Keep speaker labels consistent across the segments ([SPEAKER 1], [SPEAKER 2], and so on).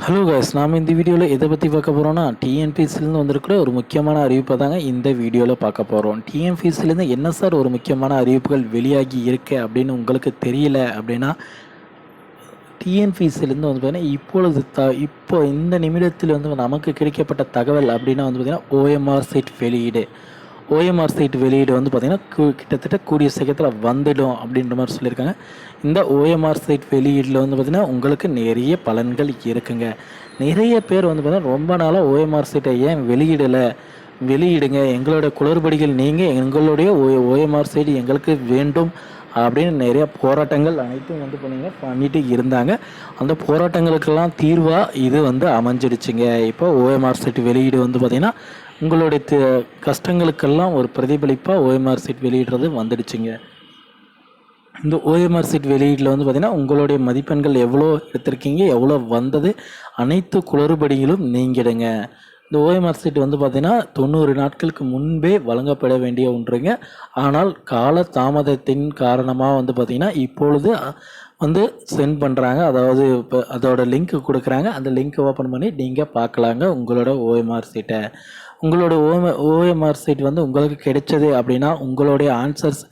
[SPEAKER 1] Hello guys, நாம் இந்த வீடியோவில் எதை பற்றி பார்க்க போகிறோம்னா டிஎன்பிஎஸ்சிலேருந்து வந்திருக்கிற ஒரு முக்கியமான அறிவிப்பை தாங்க இந்த வீடியோவில் பார்க்க போகிறோம். டிஎன்பிஎஸ்சிலேருந்து என்ன சார் ஒரு முக்கியமான அறிவிப்புகள் வெளியாகி இருக்கு அப்படின்னு உங்களுக்கு தெரியல அப்படின்னா, டிஎன்பிஎஸ்சிலேருந்து வந்து பார்த்தீங்கன்னா இப்போ இந்த நிமிடத்தில் வந்து நமக்கு கிடைக்கப்பட்ட தகவல் அப்படின்னா வந்து பார்த்திங்கன்னா ஓஎம்ஆர் சீட் வெளியீடு. ஓஎம்ஆர் சீட் வெளியீடு வந்து பார்த்திங்கன்னா கிட்டத்தட்ட கூடிய சீக்கிரத்தில் வந்துடும் அப்படின்ற மாதிரி சொல்லியிருக்காங்க. இந்த ஓஎம்ஆர் சீட் வெளியீடில் வந்து பார்த்திங்கன்னா உங்களுக்கு நிறைய பலன்கள் இருக்குங்க. நிறைய பேர் வந்து பார்த்திங்கன்னா ரொம்ப நாளாக ஓஎம்ஆர் சீட்டை ஏன் வெளியிடுங்க, எங்களுடைய குளறுபடிகள் நீங்கள் எங்களுடைய ஓஎம்ஆர் சீட் எங்களுக்கு வேண்டும் அப்படின்னு நிறைய போராட்டங்கள் அனைத்தும் வந்து பண்ணிட்டு இருந்தாங்க. அந்த போராட்டங்களுக்கெல்லாம் தீர்வாக இது வந்து அமைஞ்சிடுச்சுங்க. இப்போ ஓஎம்ஆர் சீட் வெளியீடு வந்து பார்த்திங்கன்னா உங்களுடைய கஷ்டங்களுக்கெல்லாம் ஒரு பிரதிபலிப்பாக ஓஎம்ஆர் சீட் வெளியிடுறது வந்துடுச்சுங்க. இந்த ஓஎம்ஆர் சீட் வெளியீட்டில் வந்து பார்த்திங்கன்னா உங்களுடைய மதிப்பெண்கள் எவ்வளோ எடுத்திருக்கீங்க, எவ்வளோ வந்தது, அனைத்து குளறுபடிகளும் நீங்கிடுங்க. இந்த ஓஎம்ஆர் சீட் வந்து பார்த்திங்கன்னா 90 நாட்களுக்கு முன்பே வழங்கப்பட வேண்டிய ஒன்றுங்க. ஆனால் கால தாமதத்தின் காரணமாக வந்து பார்த்திங்கன்னா இப்பொழுது வந்து சென்ட் பண்ணுறாங்க. அதாவது இப்போ அதோட லிங்க் கொடுக்குறாங்க. அந்த லிங்க் ஓப்பன் பண்ணி நீங்கள் பார்க்கலாங்க உங்களோட ஓஎம்ஆர் சீட்டை. உங்களோட ஓஎம்ஆர் சீட் வந்து உங்களுக்கு கிடைச்சது அப்படின்னா உங்களுடைய ஆன்சர்ஸ்,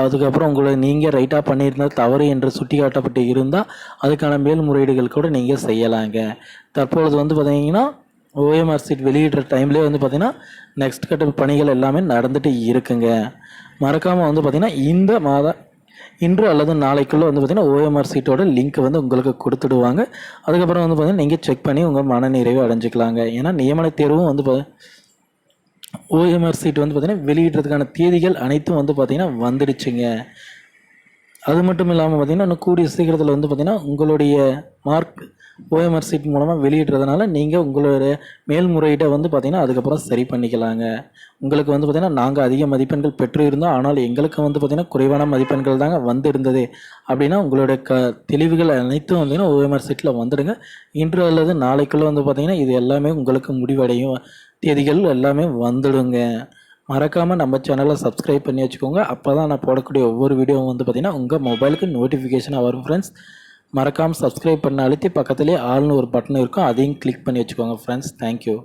[SPEAKER 1] அதுக்கப்புறம் நீங்கள் ரைட்டாக பண்ணியிருந்தால் தவறு என்று சுட்டி காட்டப்பட்டு இருந்தால் அதுக்கான மேல்முறையீடுகள் கூட நீங்கள் செய்யலாங்க. தற்பொழுது வந்து பார்த்தீங்கன்னா ஓஎம்ஆர் சீட் வெளியிடுற டைம்லேயே வந்து பார்த்திங்கன்னா நெக்ஸ்ட் கட்ட பணிகள் எல்லாமே நடந்துட்டு இருக்குங்க. மறக்காமல் வந்து பார்த்திங்கன்னா இந்த மாதம் இன்று அல்லது நாளைக்குள்ளே வந்து பார்த்திங்கன்னா ஓஎம்ஆர் சீட்டோட லிங்க் வந்து உங்களுக்கு கொடுத்துடுவாங்க. அதுக்கப்புறம் வந்து பார்த்திங்கன்னா நீங்கள் செக் பண்ணி உங்கள் மனநிறைவு அடைஞ்சிக்கலாங்க. ஏன்னா நியமன தேர்வும் வந்து ஓஎம்ஆர் சீட் வந்து பார்த்திங்கன்னா வெளியிடுறதுக்கான தேதிகள் அனைத்தும் வந்து பார்த்திங்கன்னா வந்துடுச்சுங்க. அது மட்டும் இல்லாமல் பார்த்திங்கன்னா இன்னும் கூடிய சீக்கிரத்தில் வந்து பார்த்திங்கன்னா உங்களுடைய மார்க் ஓஎம்ஆர் சீட் மூலமாக வெளியிடுறதுனால நீங்கள் உங்களுடைய மேல்முறையீட்டை வந்து பார்த்திங்கன்னா அதுக்கப்புறம் சரி பண்ணிக்கலாங்க. உங்களுக்கு வந்து பார்த்திங்கன்னா நாங்கள் அதிக மதிப்பெண்கள் பெற்று இருந்தோம், ஆனால் எங்களுக்கு வந்து பார்த்திங்கன்னா குறைவான மதிப்பெண்கள் தாங்க வந்து இருந்தது அப்படின்னா உங்களுடைய தெளிவுகள் அனைத்தும் வந்து ஓஎம்ஆர் சீட்டில் வந்துடுங்க. இன்று அல்லது நாளைக்குள்ளே வந்து பார்த்திங்கன்னா இது எல்லாமே உங்களுக்கு முடிவடையும், தேதிகள் எல்லாமே வந்துடுங்க. மறக்காமல் நம்ம சேனலை சப்ஸ்கிரைப் பண்ணி வச்சுக்கோங்க. அப்போ தான் நான் போடக்கூடிய ஒவ்வொரு வீடியோவும் வந்து பார்த்திங்கன்னா உங்கள் மொபைலுக்கு நோட்டிஃபிகேஷனாக வரும் ஃப்ரெண்ட்ஸ். மறக்காமல் சப்ஸ்கிரைப் பண்ண அழுத்தி பக்கத்துலேயே ஆல்னு ஒரு பட்டன் இருக்கும், அதையும் கிளிக் பண்ணி வச்சுக்கோங்க ஃப்ரெண்ட்ஸ். தேங்க்யூ.